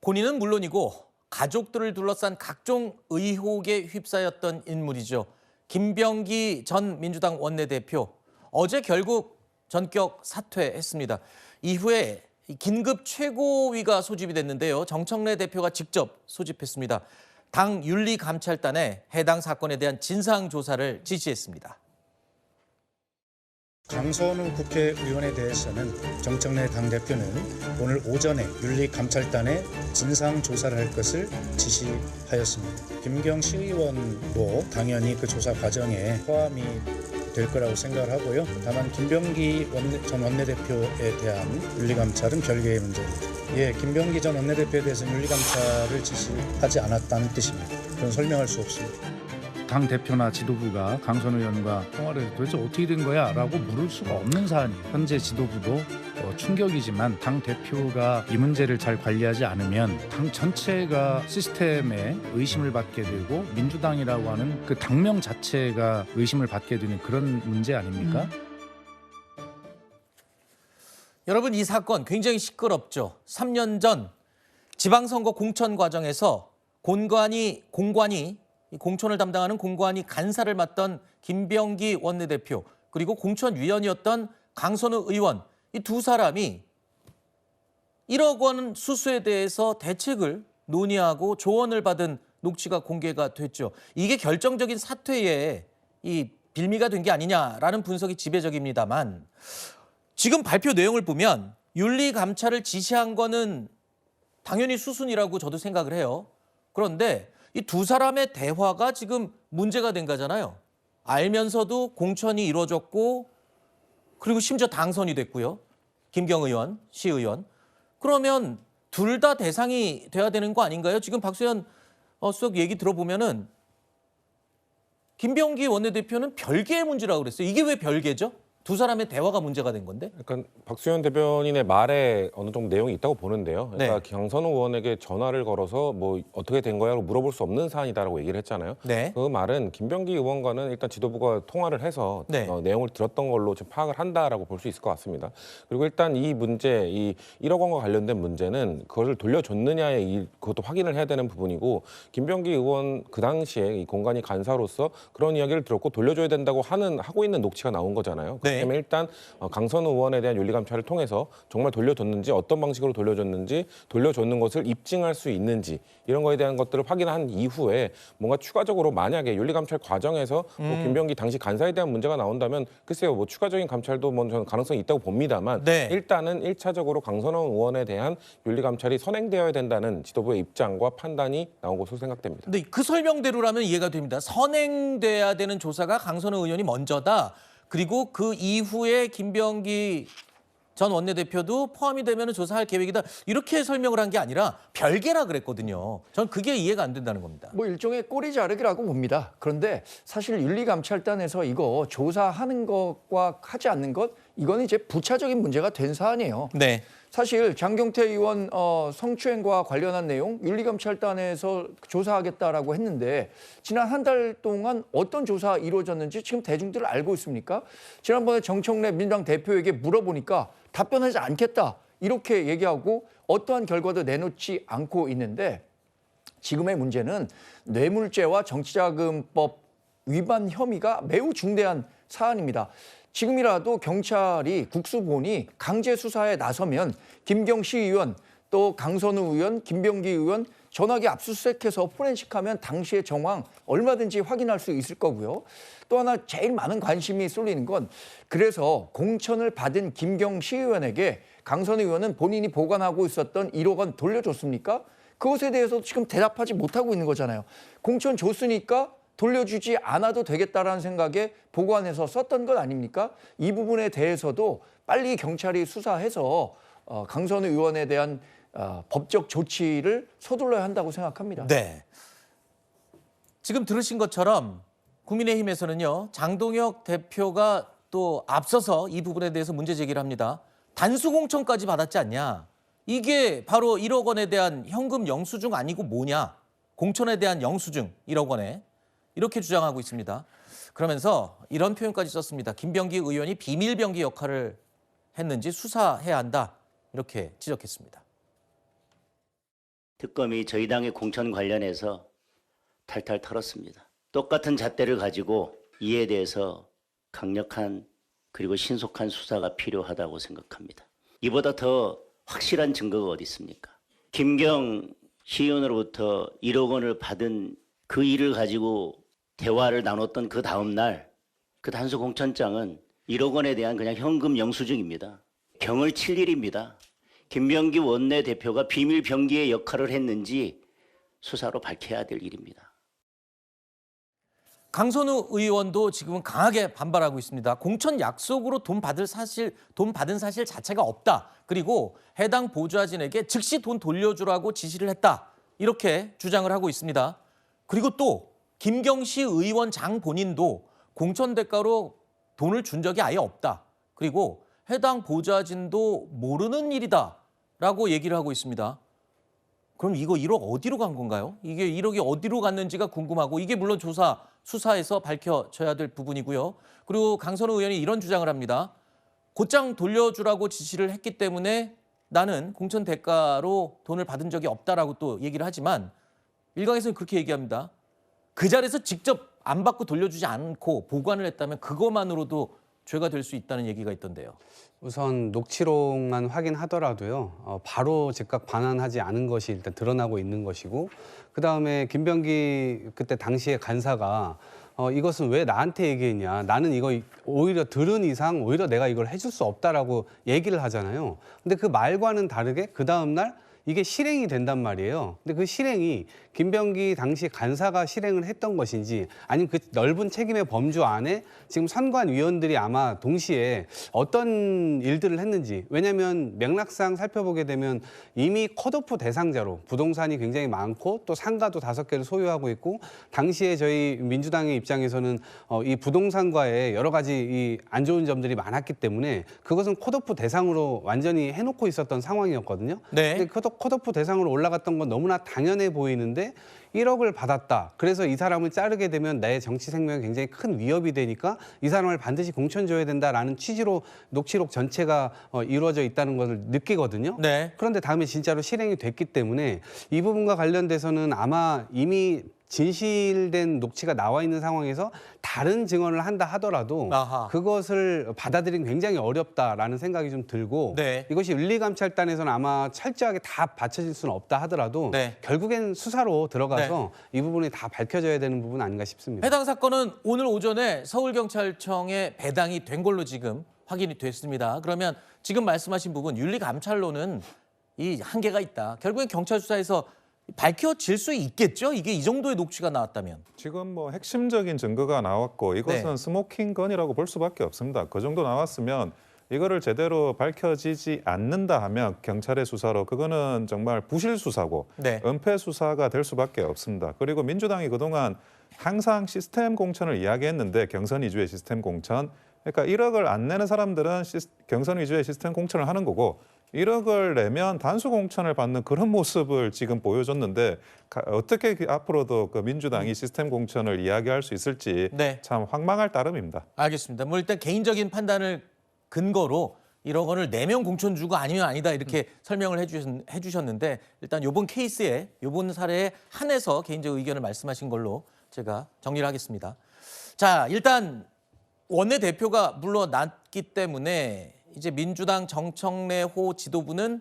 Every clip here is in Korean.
본인은 물론이고 가족들을 둘러싼 각종 의혹에 휩싸였던 인물이죠. 김병기 전 민주당 원내대표. 어제 결국 전격 사퇴했습니다. 이후에 긴급 최고위가 소집이 됐는데요. 정청래 대표가 직접 소집했습니다. 당 윤리감찰단에 해당 사건에 대한 진상조사를 지시했습니다. 강선우 국회의원에 대해서는 정청래 당대표는 오늘 오전에 윤리감찰단에 진상조사를 할 것을 지시하였습니다. 김경시 의원도 당연히 그 조사 과정에 포함이 될 거라고 생각을 하고요. 다만 김병기 전 원내대표에 대한 윤리감찰은 별개의 문제입니다. 김병기 전 원내대표에 대해서는 윤리감찰을 지시하지 않았다는 뜻입니다. 그건 설명할 수 없습니다. 당 대표나 지도부가 강선우 의원과 통화를 해서 도대체 어떻게 된 거야? 라고 물을 수가 없는 사안이에요. 현재 지도부도 충격이지만 당 대표가 이 문제를 잘 관리하지 않으면 당 전체가 시스템에 의심을 받게 되고 민주당이라고 하는 그 당명 자체가 의심을 받게 되는 그런 문제 아닙니까? 여러분, 이 사건 굉장히 시끄럽죠. 3년 전 지방선거 공천 과정에서 공관이 공천을 담당하는 공관이 간사를 맡던 김병기 원내대표, 그리고 공천위원이었던 강선우 의원, 이 두 사람이 1억 원 수수에 대해서 대책을 논의하고 조언을 받은 녹취가 공개가 됐죠. 이게 결정적인 사퇴에 이 빌미가 된 게 아니냐라는 분석이 지배적입니다만, 지금 발표 내용을 보면 윤리감찰을 지시한 거는 당연히 수순이라고 저도 생각을 해요. 그런데 이 두 사람의 대화가 지금 문제가 된 거잖아요. 알면서도 공천이 이루어졌고, 그리고 심지어 당선이 됐고요. 김경 의원, 시의원. 그러면 둘 다 대상이 돼야 되는 거 아닌가요? 지금 박수현 수석 얘기 들어보면은 김병기 원내대표는 별개의 문제라고 그랬어요. 이게 왜 별개죠? 두 사람의 대화가 문제가 된 건데? 약간 박수현 대변인의 말에 어느 정도 내용이 있다고 보는데요. 그러니까 네. 강선우 의원에게 전화를 걸어서 뭐 어떻게 된 거야라고 물어볼 수 없는 사안이다라고 얘기를 했잖아요. 네. 그 말은 김병기 의원과는 일단 지도부가 통화를 해서 네. 내용을 들었던 걸로 지금 파악을 한다라고 볼 수 있을 것 같습니다. 그리고 일단 이 문제, 이 1억 원과 관련된 문제는 그것을 돌려줬느냐에 그것도 확인을 해야 되는 부분이고, 김병기 의원 그 당시에 이 공관이 간사로서 그런 이야기를 들었고 돌려줘야 된다고 하고 있는 녹취가 나온 거잖아요. 네. 그렇기 때문에 일단 강선우 의원에 대한 윤리감찰을 통해서 정말 돌려줬는지, 어떤 방식으로 돌려줬는지, 돌려줬는 것을 입증할 수 있는지, 이런 거에 대한 것들을 확인한 이후에 뭔가 추가적으로 만약에 윤리감찰 과정에서 뭐 김병기 당시 간사에 대한 문제가 나온다면 글쎄요, 뭐 추가적인 감찰도 뭐 저는 가능성이 있다고 봅니다만, 네. 일단은 1차적으로 강선우 의원에 대한 윤리감찰이 선행되어야 된다는 지도부의 입장과 판단이 나온 것으로 생각됩니다. 근데 그 설명대로라면 이해가 됩니다. 선행돼야 되는 조사가 강선우 의원이 먼저다. 그리고 그 이후에 김병기 전 원내대표도 포함이 되면 조사할 계획이다. 이렇게 설명을 한 게 아니라 별개라 그랬거든요. 전 그게 이해가 안 된다는 겁니다. 뭐 일종의 꼬리 자르기라고 봅니다. 그런데 사실 윤리감찰단에서 이거 조사하는 것과 하지 않는 것, 이건 이제 부차적인 문제가 된 사안이에요. 네. 사실 장경태 의원 성추행과 관련한 내용 윤리감찰단에서 조사하겠다라고 했는데 지난 한 달 동안 어떤 조사 이루어졌는지 지금 대중들 알고 있습니까? 지난번에 정청래 민주당 대표에게 물어보니까 답변하지 않겠다 이렇게 얘기하고 어떠한 결과도 내놓지 않고 있는데, 지금의 문제는 뇌물죄와 정치자금법 위반 혐의가 매우 중대한 사안입니다. 지금이라도 경찰이 국수본이 강제 수사에 나서면 김경시 의원, 또 강선우 의원, 김병기 의원 전화기 압수수색해서 포렌식하면 당시의 정황 얼마든지 확인할 수 있을 거고요. 또 하나 제일 많은 관심이 쏠리는 건, 그래서 공천을 받은 김경시 의원에게 강선우 의원은 본인이 보관하고 있었던 1억 원 돌려줬습니까? 그것에 대해서 지금 대답하지 못하고 있는 거잖아요. 공천 줬으니까 돌려주지 않아도 되겠다라는 생각에 보관해서 썼던 것 아닙니까? 이 부분에 대해서도 빨리 경찰이 수사해서 강선우 의원에 대한 법적 조치를 서둘러야 한다고 생각합니다. 네. 지금 들으신 것처럼 국민의힘에서는요, 장동혁 대표가 또 앞서서 이 부분에 대해서 문제 제기를 합니다. 단수 공천까지 받았지 않냐? 이게 바로 1억 원에 대한 현금 영수증 아니고 뭐냐? 공천에 대한 영수증 1억 원에. 이렇게 주장하고 있습니다. 그러면서 이런 표현까지 썼습니다. 김병기 의원이 비밀병기 역할을 했는지 수사해야 한다. 이렇게 지적했습니다. 특검이 저희 당의 공천 관련해서 탈탈 털었습니다. 똑같은 잣대를 가지고 이에 대해서 강력한 그리고 신속한 수사가 필요하다고 생각합니다. 이보다 더 확실한 증거가 어디 있습니까? 김경 시의원으로부터 1억 원을 받은 그 일을 가지고 대화를 나눴던 그 다음 날 그 단수 공천장은 1억 원에 대한 그냥 현금 영수증입니다. 경을 칠 일입니다. 김병기 원내대표가 비밀 병기의 역할을 했는지 수사로 밝혀야 될 일입니다. 강선우 의원도 지금은 강하게 반발하고 있습니다. 공천 약속으로 돈 받은 사실 자체가 없다. 그리고 해당 보좌진에게 즉시 돈 돌려주라고 지시를 했다. 이렇게 주장을 하고 있습니다. 그리고 또 김경시 의원장 본인도 공천 대가로 돈을 준 적이 아예 없다. 그리고 해당 보좌진도 모르는 일이다라고 얘기를 하고 있습니다. 그럼 이거 1억 어디로 간 건가요? 이게 1억이 어디로 갔는지가 궁금하고 이게 물론 수사에서 밝혀져야 될 부분이고요. 그리고 강선우 의원이 이런 주장을 합니다. 곧장 돌려주라고 지시를 했기 때문에 나는 공천 대가로 돈을 받은 적이 없다라고 또 얘기를 하지만 일각에서는 그렇게 얘기합니다. 그 자리에서 직접 안 받고 돌려주지 않고 보관을 했다면 그것만으로도 죄가 될 수 있다는 얘기가 있던데요. 우선 녹취록만 확인하더라도요. 바로 즉각 반환하지 않은 것이 일단 드러나고 있는 것이고 그다음에 김병기 그때 당시에 간사가 이것은 왜 나한테 얘기했냐. 나는 이거 오히려 들은 이상 오히려 내가 이걸 해줄 수 없다라고 얘기를 하잖아요. 근데 그 말과는 다르게 그 다음 날 이게 실행이 된단 말이에요. 근데 그 실행이 김병기 당시 간사가 실행을 했던 것인지 아니면 그 넓은 책임의 범주 안에 지금 선관위원들이 아마 동시에 어떤 일들을 했는지 왜냐하면 맥락상 살펴보게 되면 이미 컷오프 대상자로 부동산이 굉장히 많고 또 상가도 5개를 소유하고 있고 당시에 저희 민주당의 입장에서는 이 부동산과의 여러 가지 이 안 좋은 점들이 많았기 때문에 그것은 컷오프 대상으로 완전히 해놓고 있었던 상황이었거든요. 네. 근데 컷오프 대상으로 올라갔던 건 너무나 당연해 보이는데 1억을 받았다. 그래서 이 사람을 자르게 되면 내 정치 생명에 굉장히 큰 위협이 되니까 이 사람을 반드시 공천 줘야 된다라는 취지로 녹취록 전체가 이루어져 있다는 것을 느끼거든요. 네. 그런데 다음에 진짜로 실행이 됐기 때문에 이 부분과 관련돼서는 아마 이미 진실된 녹취가 나와 있는 상황에서 다른 증언을 한다 하더라도 아하. 그것을 받아들이긴 굉장히 어렵다라는 생각이 좀 들고 네. 이것이 윤리감찰단에서는 아마 철저하게 다 받쳐질 수는 없다 하더라도 네. 결국엔 수사로 들어가서 이 부분이 다 밝혀져야 되는 부분 아닌가 싶습니다. 해당 사건은 오늘 오전에 서울경찰청에 배당이 된 걸로 지금 확인이 됐습니다. 그러면 지금 말씀하신 부분 윤리감찰로는 이 한계가 있다. 결국엔 경찰 수사에서 밝혀질 수 있겠죠? 이게 이 정도의 녹취가 나왔다면. 지금 뭐 핵심적인 증거가 나왔고 이것은 네. 스모킹 건이라고 볼 수밖에 없습니다. 그 정도 나왔으면 이거를 제대로 밝혀지지 않는다 하면 경찰의 수사로 그거는 정말 부실 수사고 네. 은폐 수사가 될 수밖에 없습니다. 그리고 민주당이 그동안 항상 시스템 공천을 이야기했는데 경선 위주의 시스템 공천. 그러니까 1억을 안 내는 사람들은 경선 위주의 시스템 공천을 하는 거고 1억을 내면 단수 공천을 받는 그런 모습을 지금 보여줬는데 어떻게 앞으로도 그 민주당이 시스템 공천을 이야기할 수 있을지 네. 참 황망할 따름입니다. 알겠습니다. 뭐 일단 개인적인 판단을 근거로 1억 원을 내면 공천 주고 아니면 아니다 이렇게 설명을 해주셨는데 일단 이번 케이스에 이번 사례에 한해서 개인적 의견을 말씀하신 걸로 제가 정리를 하겠습니다. 자, 일단 원내대표가 물러났기 때문에 이제 민주당 정청래호 지도부는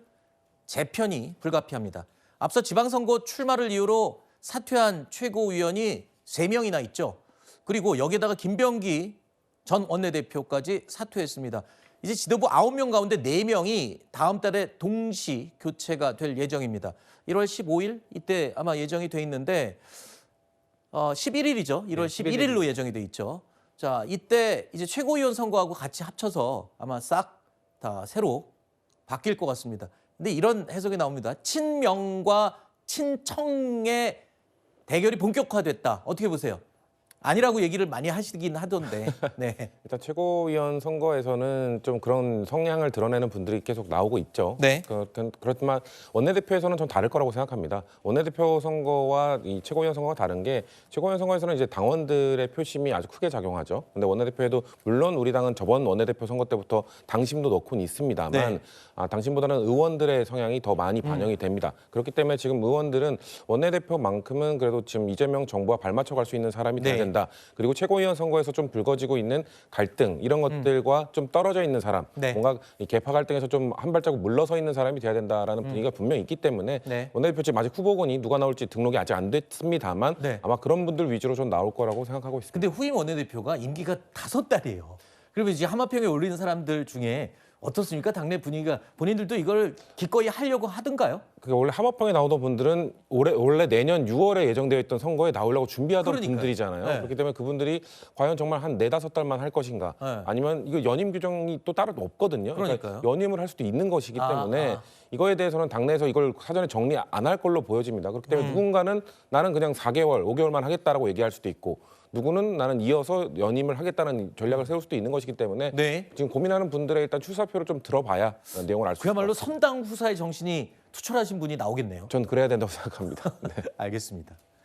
재편이 불가피합니다. 앞서 지방선거 출마를 이유로 사퇴한 최고위원이 3명이나 있죠. 그리고 여기에다가 김병기 전 원내대표까지 사퇴했습니다. 이제 지도부 9명 가운데 4명이 다음 달에 동시 교체가 될 예정입니다. 1월 15일 이때 아마 예정이 돼 있는데 11일이죠. 1월 11일로 예정이 돼 있죠. 자, 이때 이제 최고위원 선거하고 같이 합쳐서 아마 싹 다 새로 바뀔 것 같습니다. 근데 이런 해석이 나옵니다. 친명과 친청의 대결이 본격화됐다. 어떻게 보세요? 아니라고 얘기를 많이 하시긴 하던데. 네. 일단 최고위원 선거에서는 좀 그런 성향을 드러내는 분들이 계속 나오고 있죠. 네. 그렇지만 원내대표에서는 좀 다를 거라고 생각합니다. 원내대표 선거와 이 최고위원 선거가 다른 게 최고위원 선거에서는 이제 당원들의 표심이 아주 크게 작용하죠. 근데 원내대표에도 물론 우리 당은 저번 원내대표 선거 때부터 당심도 넣고는 있습니다만 네. 당심보다는 의원들의 성향이 더 많이 반영이 됩니다. 그렇기 때문에 지금 의원들은 원내대표만큼은 그래도 지금 이재명 정부와 발맞춰 갈 수 있는 사람이 돼야 네. 된다. 그리고 최고위원 선거에서 좀 불거지고 있는 갈등 이런 것들과 좀 떨어져 있는 사람, 네. 뭔가 이 개파 갈등에서 좀 한 발자국 물러서 있는 사람이 돼야 된다라는 분위기가 분명히 있기 때문에 네. 원내대표 지금 아직 후보군이 누가 나올지 등록이 아직 안 됐습니다만 네. 아마 그런 분들 위주로 좀 나올 거라고 생각하고 있습니다. 근데 후임 원내대표가 임기가 5달이에요. 그리고 이제 하마평에 올리는 사람들 중에 어떻습니까? 당내 분위기가 본인들도 이걸 기꺼이 하려고 하던가요? 그게 원래 하마평에 나오던 분들은 원래 내년 6월에 예정되어 있던 선거에 나오려고 준비하던 그러니까요. 분들이잖아요. 네. 그렇기 때문에 그분들이 과연 정말 한 4-5달만 할 것인가 네. 아니면 이거 연임 규정이 또 따로 없거든요. 그러니까요. 연임을 할 수도 있는 것이기 때문에 이거에 대해서는 당내에서 이걸 사전에 정리 안 할 걸로 보여집니다. 그렇기 때문에 누군가는 나는 그냥 4개월, 5개월만 하겠다라고 얘기할 수도 있고 누구는 나는 이어서 연임을 하겠다는 전략을 세울 수도 있는 것이기 때문에 네. 지금 고민하는 분들의 일단 출사표를 좀 들어봐야 내용을 알 수 있을 것 그야말로 같습니다. 섬당 후사의 정신이 투철하신 분이 나오겠네요. 전 그래야 된다고 생각합니다. 네. 알겠습니다.